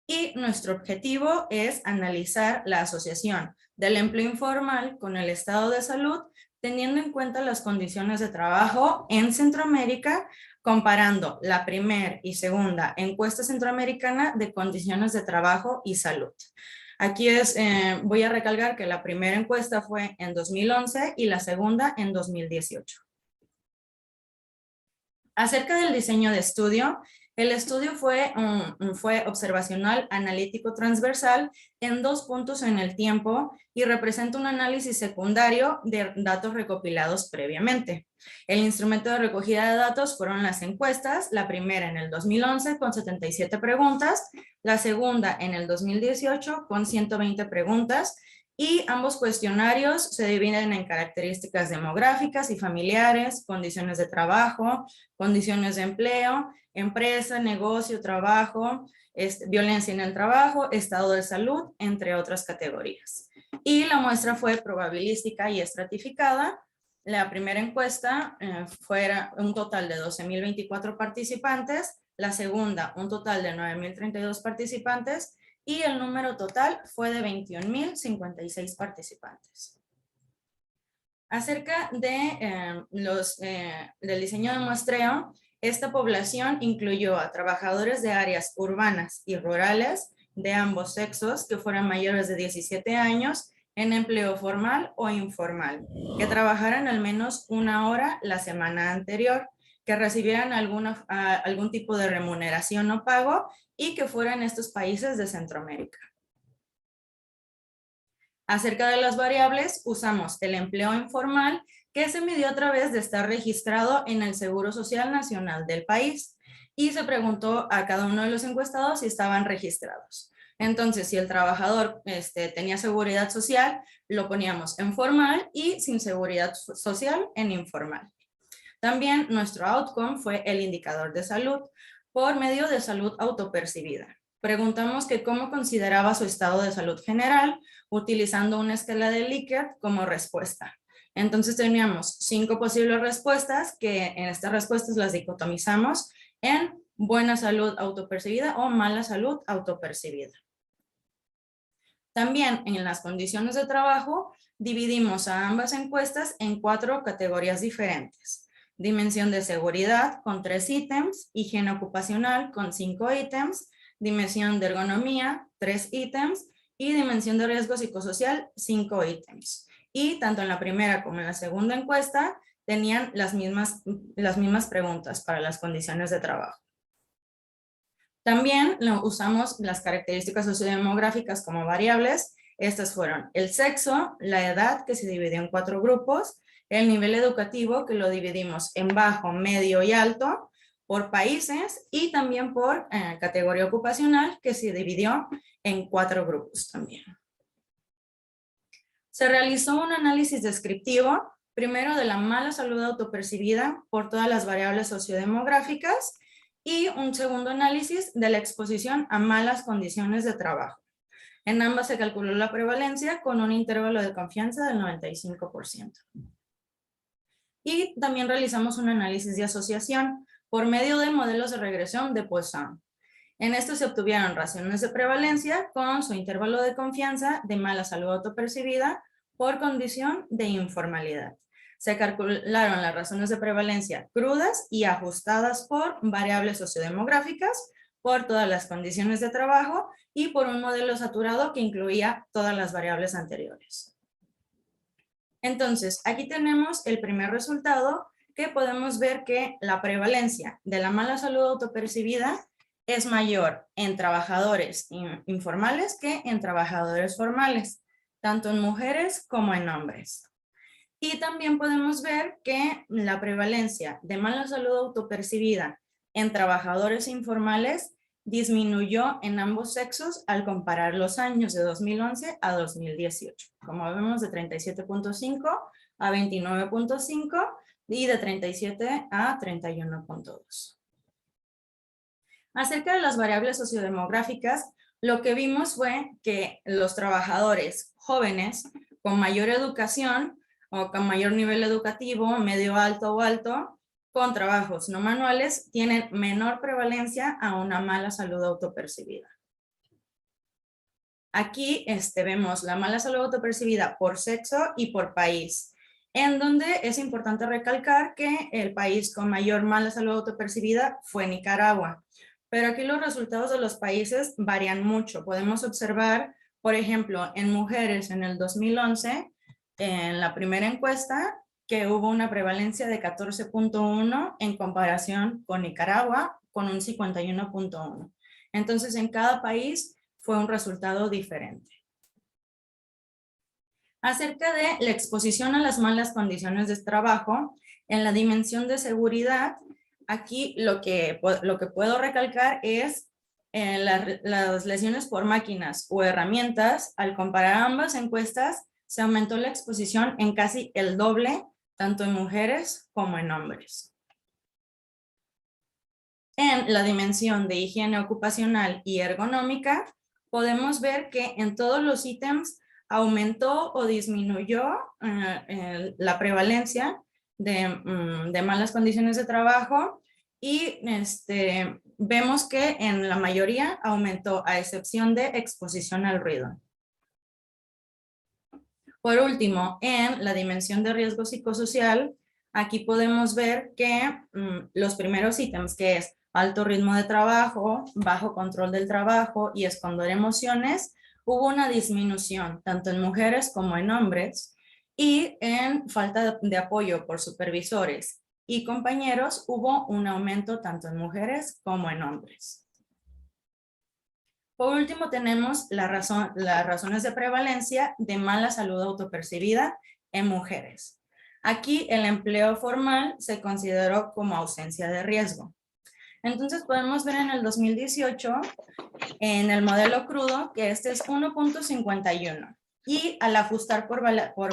Y nuestro objetivo es analizar la asociación del empleo informal con el estado de salud, teniendo en cuenta las condiciones de trabajo en Centroamérica, comparando la primera y segunda encuesta centroamericana de condiciones de trabajo y salud. Aquí voy a recalcar que la primera encuesta fue en 2011 y la segunda en 2018. Acerca del diseño de estudio, el estudio fue observacional, analítico, transversal en 2 puntos en el tiempo y representa un análisis secundario de datos recopilados previamente. El instrumento de recogida de datos fueron las encuestas, la primera en el 2011 con 77 preguntas, la segunda en el 2018 con 120 preguntas, y ambos cuestionarios se dividen en características demográficas y familiares, condiciones de trabajo, condiciones de empleo, empresa, negocio, trabajo, violencia en el trabajo, estado de salud, entre otras categorías. Y la muestra fue probabilística y estratificada. La primera encuesta fue un total de 12.024 participantes, la segunda un total de 9.032 participantes, y el número total fue de 21.056 participantes. Acerca de, del diseño de muestreo, esta población incluyó a trabajadores de áreas urbanas y rurales de ambos sexos que fueran mayores de 17 años en empleo formal o informal, que trabajaran al menos 1 hora la semana anterior, que recibieran algún tipo de remuneración o pago y que fueran estos países de Centroamérica. Acerca de las variables, usamos el empleo informal, que se midió a través de estar registrado en el Seguro Social Nacional del país, y se preguntó a cada uno de los encuestados si estaban registrados. Entonces, si el trabajador tenía seguridad social, lo poníamos en formal, y sin seguridad social en informal. También nuestro outcome fue el indicador de salud por medio de salud autopercibida. Preguntamos que cómo consideraba su estado de salud general utilizando una escala de Likert como respuesta. Entonces teníamos 5 posibles respuestas, que en estas respuestas las dicotomizamos en buena salud autopercibida o mala salud autopercibida. También en las condiciones de trabajo dividimos a ambas encuestas en 4 categorías diferentes. Dimensión de seguridad con 3 ítems, higiene ocupacional con 5 ítems, dimensión de ergonomía 3 ítems y dimensión de riesgo psicosocial 5 ítems. Y tanto en la primera como en la segunda encuesta tenían las mismas preguntas para las condiciones de trabajo. También usamos las características sociodemográficas como variables. Estas fueron el sexo, la edad, que se dividió en 4 grupos, el nivel educativo, que lo dividimos en bajo, medio y alto, por países, y también por categoría ocupacional, que se dividió en 4 grupos también. Se realizó un análisis descriptivo, primero de la mala salud autopercibida por todas las variables sociodemográficas, y un segundo análisis de la exposición a malas condiciones de trabajo. En ambas se calculó la prevalencia con un intervalo de confianza del 95%. Y también realizamos un análisis de asociación por medio de modelos de regresión de Poisson. En esto se obtuvieron razones de prevalencia con su intervalo de confianza de mala salud autopercibida por condición de informalidad. Se calcularon las razones de prevalencia crudas y ajustadas por variables sociodemográficas, por todas las condiciones de trabajo y por un modelo saturado que incluía todas las variables anteriores. Entonces, aquí tenemos el primer resultado, que podemos ver que la prevalencia de la mala salud autopercibida es mayor en trabajadores informales que en trabajadores formales, tanto en mujeres como en hombres. Y también podemos ver que la prevalencia de mala salud autopercibida en trabajadores informales disminuyó en ambos sexos al comparar los años de 2011 a 2018. Como vemos, de 37.5 a 29.5 y de 37 a 31.2. Acerca de las variables sociodemográficas, lo que vimos fue que los trabajadores jóvenes con mayor educación o con mayor nivel educativo, medio alto o alto, con trabajos no manuales, tienen menor prevalencia a una mala salud autopercibida. Aquí vemos la mala salud autopercibida por sexo y por país, en donde es importante recalcar que el país con mayor mala salud autopercibida fue Nicaragua. Pero aquí los resultados de los países varían mucho. Podemos observar, por ejemplo, en mujeres en el 2011, en la primera encuesta, que hubo una prevalencia de 14.1 en comparación con Nicaragua, con un 51.1. Entonces, en cada país fue un resultado diferente. Acerca de la exposición a las malas condiciones de trabajo, en la dimensión de seguridad, aquí lo que puedo recalcar es las lesiones por máquinas o herramientas. Al comparar ambas encuestas, se aumentó la exposición en casi el doble, tanto en mujeres como en hombres. En la dimensión de higiene ocupacional y ergonómica, podemos ver que en todos los ítems aumentó o disminuyó la prevalencia de malas condiciones de trabajo, y vemos que en la mayoría aumentó, a excepción de exposición al ruido. Por último, en la dimensión de riesgo psicosocial, aquí podemos ver que los primeros ítems, que es alto ritmo de trabajo, bajo control del trabajo y esconder emociones, hubo una disminución tanto en mujeres como en hombres, y en falta de apoyo por supervisores y compañeros hubo un aumento tanto en mujeres como en hombres. Por último, tenemos las razones de prevalencia de mala salud autopercibida en mujeres. Aquí el empleo formal se consideró como ausencia de riesgo. Entonces podemos ver en el 2018, en el modelo crudo, que este es 1.51. Y al ajustar por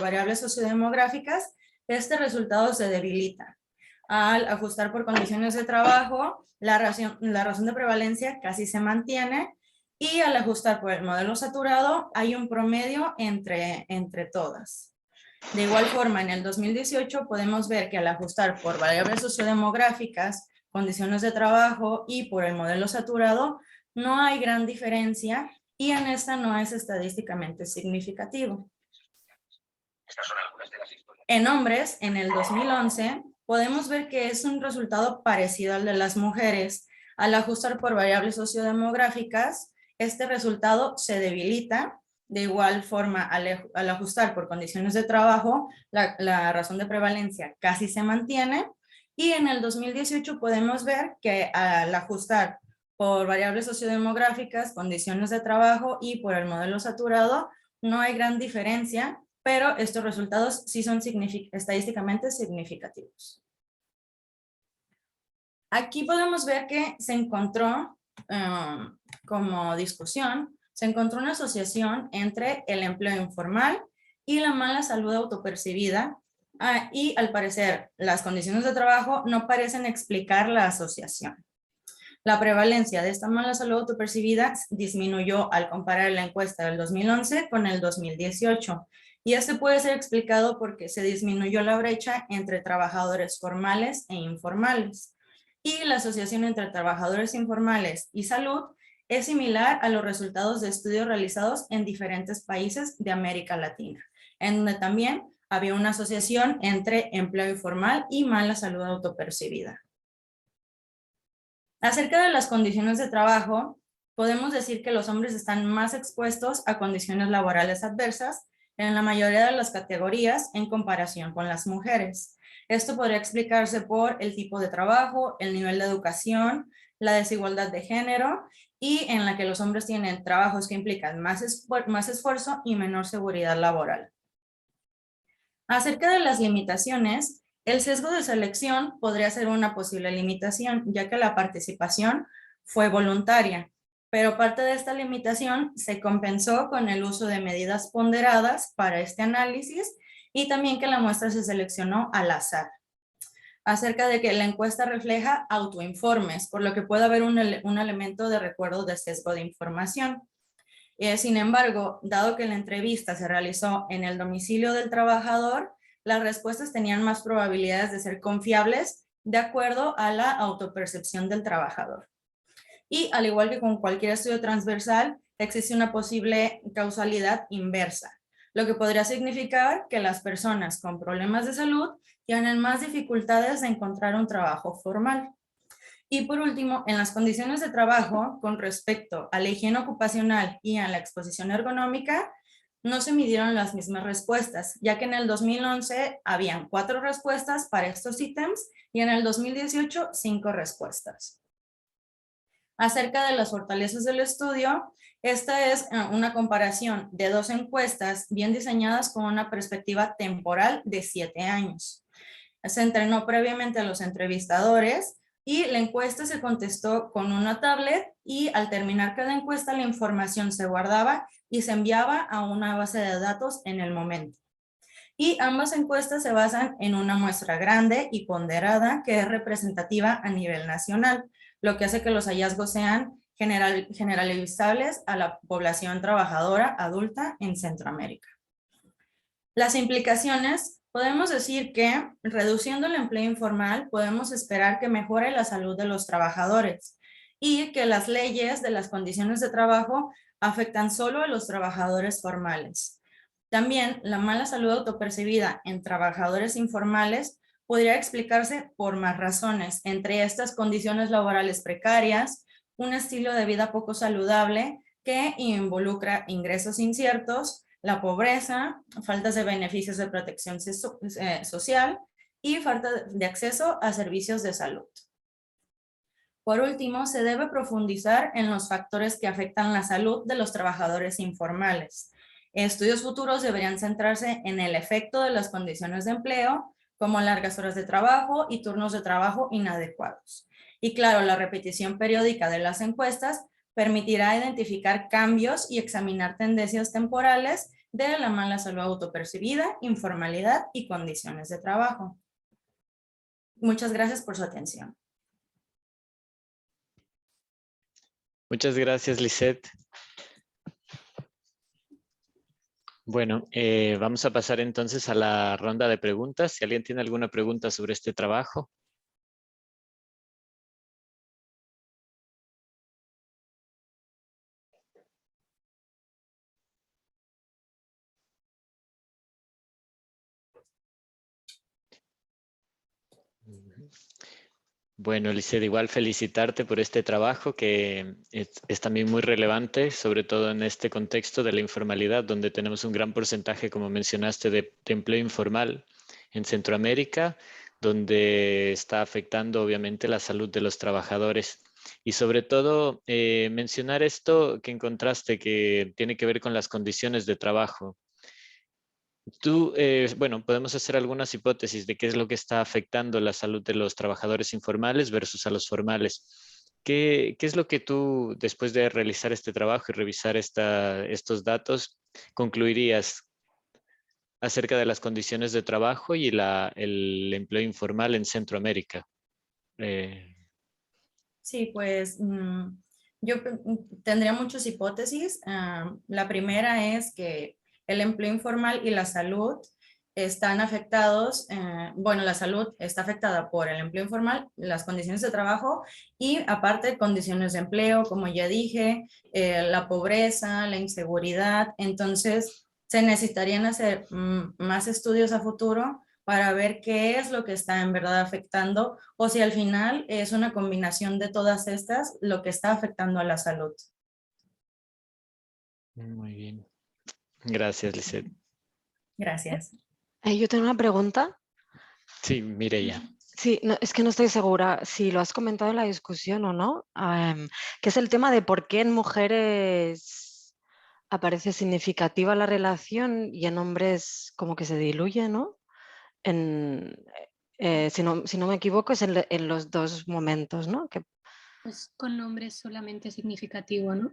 variables sociodemográficas, este resultado se debilita. Al ajustar por condiciones de trabajo, la razón de prevalencia casi se mantiene, y al ajustar por el modelo saturado hay un promedio entre todas. De igual forma, en el 2018 podemos ver que al ajustar por variables sociodemográficas, condiciones de trabajo y por el modelo saturado, no hay gran diferencia y en esta no es estadísticamente significativo. En hombres, en el 2011, podemos ver que es un resultado parecido al de las mujeres. Al ajustar por variables sociodemográficas, este resultado se debilita. De igual forma, al ajustar por condiciones de trabajo, la razón de prevalencia casi se mantiene. Y en el 2018 podemos ver que al ajustar por variables sociodemográficas, condiciones de trabajo y por el modelo saturado, no hay gran diferencia, pero estos resultados sí son estadísticamente significativos. Aquí podemos ver que se encontró como discusión, se encontró una asociación entre el empleo informal y la mala salud autopercibida, y al parecer las condiciones de trabajo no parecen explicar la asociación. La prevalencia de esta mala salud autopercibida disminuyó al comparar la encuesta del 2011 con el 2018. Y esto puede ser explicado porque se disminuyó la brecha entre trabajadores formales e informales. Y la asociación entre trabajadores informales y salud es similar a los resultados de estudios realizados en diferentes países de América Latina, en donde también había una asociación entre empleo informal y mala salud autopercibida. Acerca de las condiciones de trabajo, podemos decir que los hombres están más expuestos a condiciones laborales adversas en la mayoría de las categorías en comparación con las mujeres. Esto podría explicarse por el tipo de trabajo, el nivel de educación, la desigualdad de género y en la que los hombres tienen trabajos que implican más esfuerzo y menor seguridad laboral. Acerca de las limitaciones, el sesgo de selección podría ser una posible limitación, ya que la participación fue voluntaria, pero parte de esta limitación se compensó con el uso de medidas ponderadas para este análisis y también que la muestra se seleccionó al azar. Acerca de que la encuesta refleja autoinformes, por lo que puede haber un elemento de recuerdo de sesgo de información. Sin embargo, dado que la entrevista se realizó en el domicilio del trabajador, las respuestas tenían más probabilidades de ser confiables de acuerdo a la autopercepción del trabajador. Y al igual que con cualquier estudio transversal, existe una posible causalidad inversa, lo que podría significar que las personas con problemas de salud tienen más dificultades de encontrar un trabajo formal. Y por último, en las condiciones de trabajo, con respecto a la higiene ocupacional y a la exposición ergonómica, no se midieron las mismas respuestas, ya que en el 2011 habían 4 respuestas para estos ítems y en el 2018 5 respuestas. Acerca de las fortalezas del estudio, esta es una comparación de 2 encuestas bien diseñadas con una perspectiva temporal de 7 años. Se entrenó previamente a los entrevistadores y la encuesta se contestó con una tablet y al terminar cada encuesta la información se guardaba y se enviaba a una base de datos en el momento. Y ambas encuestas se basan en una muestra grande y ponderada que es representativa a nivel nacional, lo que hace que los hallazgos sean generalizables a la población trabajadora adulta en Centroamérica. Las implicaciones. Podemos decir que, reduciendo el empleo informal, podemos esperar que mejore la salud de los trabajadores y que las leyes de las condiciones de trabajo afectan solo a los trabajadores formales. También, la mala salud autopercibida en trabajadores informales podría explicarse por más razones, entre estas condiciones laborales precarias, un estilo de vida poco saludable que involucra ingresos inciertos, la pobreza, faltas de beneficios de protección social y falta de acceso a servicios de salud. Por último, se debe profundizar en los factores que afectan la salud de los trabajadores informales. Estudios futuros deberían centrarse en el efecto de las condiciones de empleo, como largas horas de trabajo y turnos de trabajo inadecuados. Y claro, la repetición periódica de las encuestas permitirá identificar cambios y examinar tendencias temporales de la mala salud autopercibida, informalidad y condiciones de trabajo. Muchas gracias por su atención. Muchas gracias, Lisette. Bueno, vamos a pasar entonces a la ronda de preguntas. Si alguien tiene alguna pregunta sobre este trabajo. Bueno, Lisset, igual felicitarte por este trabajo que es también muy relevante, sobre todo en este contexto de la informalidad, donde tenemos un gran porcentaje, como mencionaste, de empleo informal en Centroamérica, donde está afectando obviamente la salud de los trabajadores. Y sobre todo mencionar esto que encontraste que tiene que ver con las condiciones de trabajo. Tú, bueno, podemos hacer algunas hipótesis de qué es lo que está afectando la salud de los trabajadores informales versus a los formales. ¿Qué es lo que tú, después de realizar este trabajo y revisar estos datos, concluirías acerca de las condiciones de trabajo y el empleo informal en Centroamérica? Sí, pues yo tendría muchas hipótesis. La primera es que el empleo informal y la salud están afectados, bueno, la salud está afectada por el empleo informal, las condiciones de trabajo y aparte condiciones de empleo, como ya dije, la pobreza, la inseguridad. Entonces, se necesitarían hacer más estudios a futuro para ver qué es lo que está en verdad afectando o si al final es una combinación de todas estas lo que está afectando a la salud. Muy bien. Gracias, Lisset. Gracias. Yo tengo una pregunta. Sí, Mireia. Sí, no, es que no estoy segura si lo has comentado en la discusión o no, que es el tema de por qué en mujeres aparece significativa la relación y en hombres como que se diluye, ¿no? Si no me equivoco, es en los dos momentos, ¿no? Pues con nombres solamente significativo, ¿no?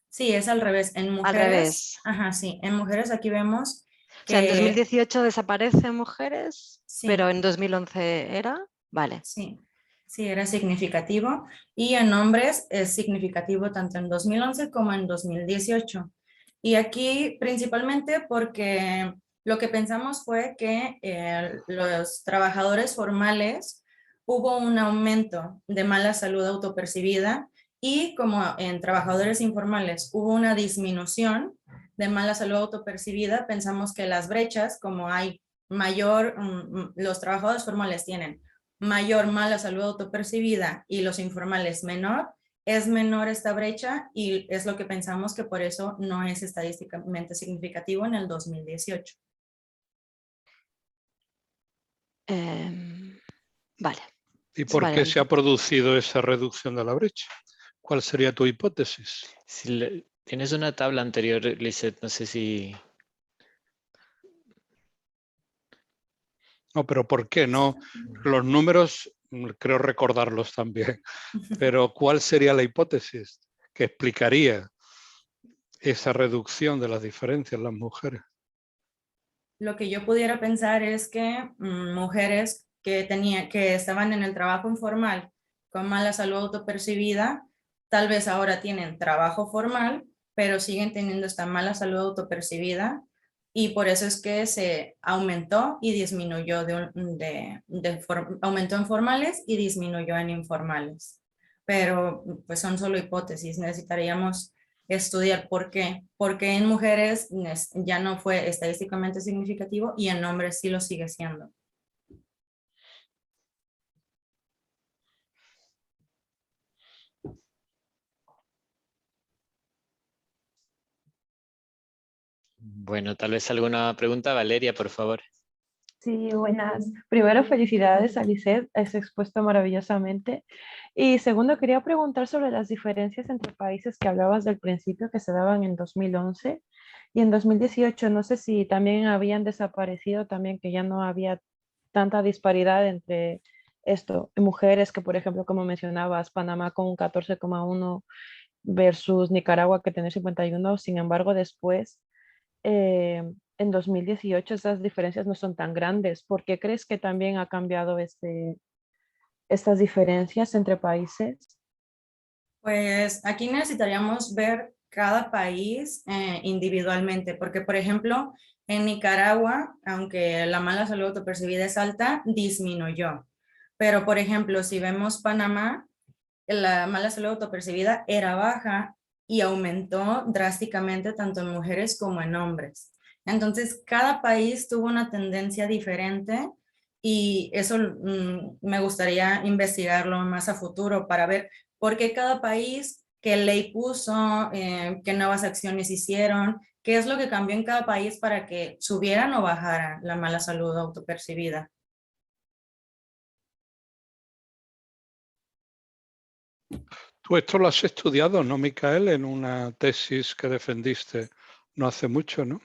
Sí, es al revés. En mujeres, al revés. Ajá, sí. En mujeres aquí vemos que... O sea, en 2018 desaparecen mujeres, sí, pero en 2011 era, vale. Sí, sí, era significativo. Y en hombres es significativo tanto en 2011 como en 2018. Y aquí principalmente porque lo que pensamos fue que los trabajadores formales hubo un aumento de mala salud autopercibida y como en trabajadores informales hubo una disminución de mala salud autopercibida, pensamos que las brechas, como hay mayor, los trabajadores formales tienen mayor mala salud autopercibida y los informales menor, es menor esta brecha y es lo que pensamos que por eso no es estadísticamente significativo en el 2018. Vale. ¿Y por vale, qué se ha producido esa reducción de la brecha? ¿Cuál sería tu hipótesis? Si tienes una tabla anterior, Lisset, no sé si... No, pero ¿por qué no? Los números, creo recordarlos también, pero ¿cuál sería la hipótesis que explicaría esa reducción de las diferencias en las mujeres? Lo que yo pudiera pensar es que mujeres que estaban en el trabajo informal con mala salud autopercibida, tal vez ahora tienen trabajo formal, pero siguen teniendo esta mala salud autopercibida y por eso es que se aumentó y disminuyó, aumentó en formales y disminuyó en informales. Pero pues son solo hipótesis, necesitaríamos estudiar por qué. Porque en mujeres ya no fue estadísticamente significativo y en hombres sí lo sigue siendo. Bueno, tal vez alguna pregunta, Valeria, por favor. Sí, buenas. Primero, felicidades a Lisset, es expuesto maravillosamente. Y segundo, quería preguntar sobre las diferencias entre países que hablabas del principio que se daban en 2011 y en 2018. No sé si también habían desaparecido, también que ya no había tanta disparidad entre esto, mujeres que, por ejemplo, como mencionabas, Panamá con un 14,1 versus Nicaragua que tiene 51. Sin embargo, después en 2018 esas diferencias no son tan grandes. ¿Por qué crees que también ha cambiado estas diferencias entre países? Pues aquí necesitaríamos ver cada país individualmente, porque por ejemplo, en Nicaragua, aunque la mala salud autopercibida es alta, disminuyó. Pero por ejemplo, si vemos Panamá, la mala salud autopercibida era baja y aumentó drásticamente tanto en mujeres como en hombres. Entonces, cada país tuvo una tendencia diferente y eso me gustaría investigarlo más a futuro para ver por qué cada país, qué ley puso, qué nuevas acciones hicieron, qué es lo que cambió en cada país para que subieran o bajaran la mala salud autopercibida. Tú esto lo has estudiado, ¿no, Micael? En una tesis que defendiste no hace mucho, ¿no?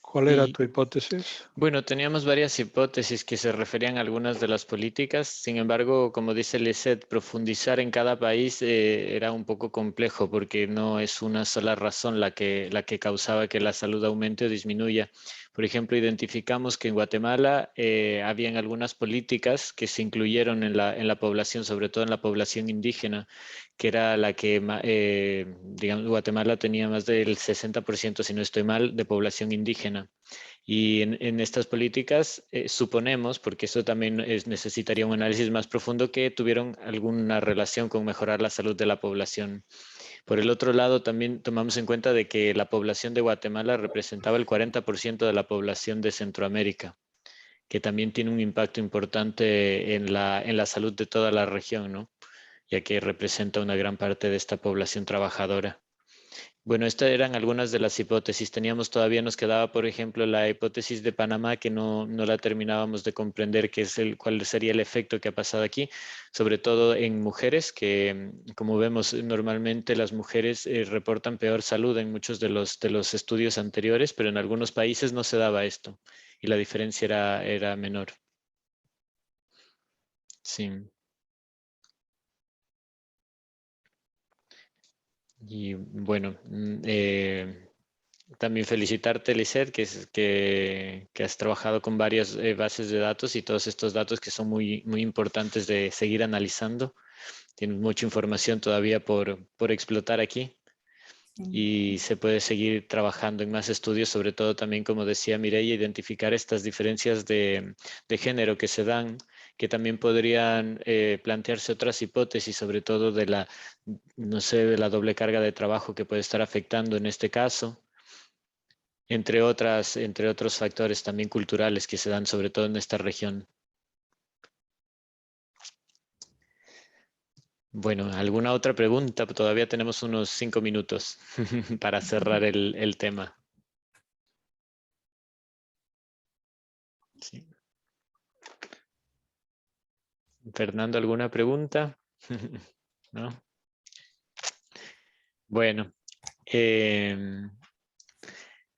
¿Cuál era tu hipótesis? Bueno, teníamos varias hipótesis que se referían a algunas de las políticas. Sin embargo, como dice Lisette, profundizar en cada país era un poco complejo porque no es una sola razón la que causaba que la salud aumente o disminuya. Por ejemplo, identificamos que en Guatemala habían algunas políticas que se incluyeron en la población, sobre todo en la población indígena, que era la que, digamos, Guatemala tenía más del 60%, si no estoy mal, de población indígena. Y en estas políticas suponemos, porque eso también necesitaría un análisis más profundo, que tuvieron alguna relación con mejorar la salud de la población. Por el otro lado, también tomamos en cuenta de que la población de Guatemala representaba el 40% de la población de Centroamérica, que también tiene un impacto importante en la salud de toda la región, ¿no? Ya que representa una gran parte de esta población trabajadora. Bueno, estas eran algunas de las hipótesis. Todavía nos quedaba, por ejemplo, la hipótesis de Panamá, que no la terminábamos de comprender, que es cuál sería el efecto que ha pasado aquí, sobre todo en mujeres, que como vemos normalmente las mujeres reportan peor salud en muchos de los estudios anteriores, pero en algunos países no se daba esto y la diferencia era menor. Sí. Y bueno, también felicitarte, Lisette, que has trabajado con varias bases de datos y todos estos datos que son muy, muy importantes de seguir analizando. Tienes mucha información todavía por explotar aquí y se puede seguir trabajando en más estudios, sobre todo también, como decía Mireia, identificar estas diferencias de género que se dan, que también podrían plantearse otras hipótesis, sobre todo de no sé, de la doble carga de trabajo que puede estar afectando en este caso. Entre otros factores también culturales que se dan sobre todo en esta región. Bueno, ¿alguna otra pregunta? Todavía tenemos unos 5 minutos para cerrar el tema. Sí. Fernando, ¿alguna pregunta? ¿No? Bueno,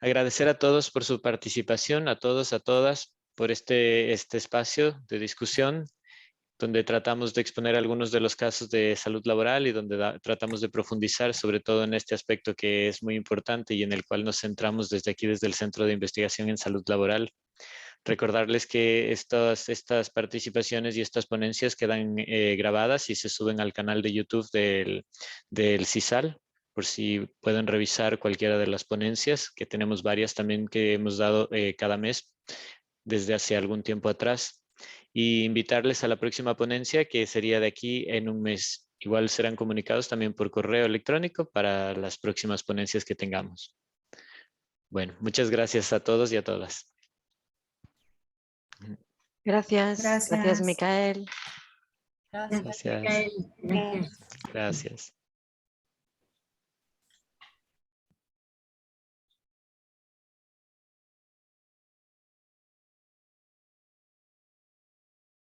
agradecer a todos por su participación, a todos, a todas, por este espacio de discusión, donde tratamos de exponer algunos de los casos de salud laboral y donde tratamos de profundizar sobre todo en este aspecto que es muy importante y en el cual nos centramos desde aquí, desde el Centro de Investigación en Salud Laboral. Recordarles que estas participaciones y estas ponencias quedan grabadas y se suben al canal de YouTube del CISAL, por si pueden revisar cualquiera de las ponencias, que tenemos varias también que hemos dado cada mes desde hace algún tiempo atrás. Y invitarles a la próxima ponencia, que sería de aquí en un mes. Igual serán comunicados también por correo electrónico para las próximas ponencias que tengamos. Bueno, muchas gracias a todos y a todas. Gracias. Gracias, Micael. Gracias, Micael. Gracias.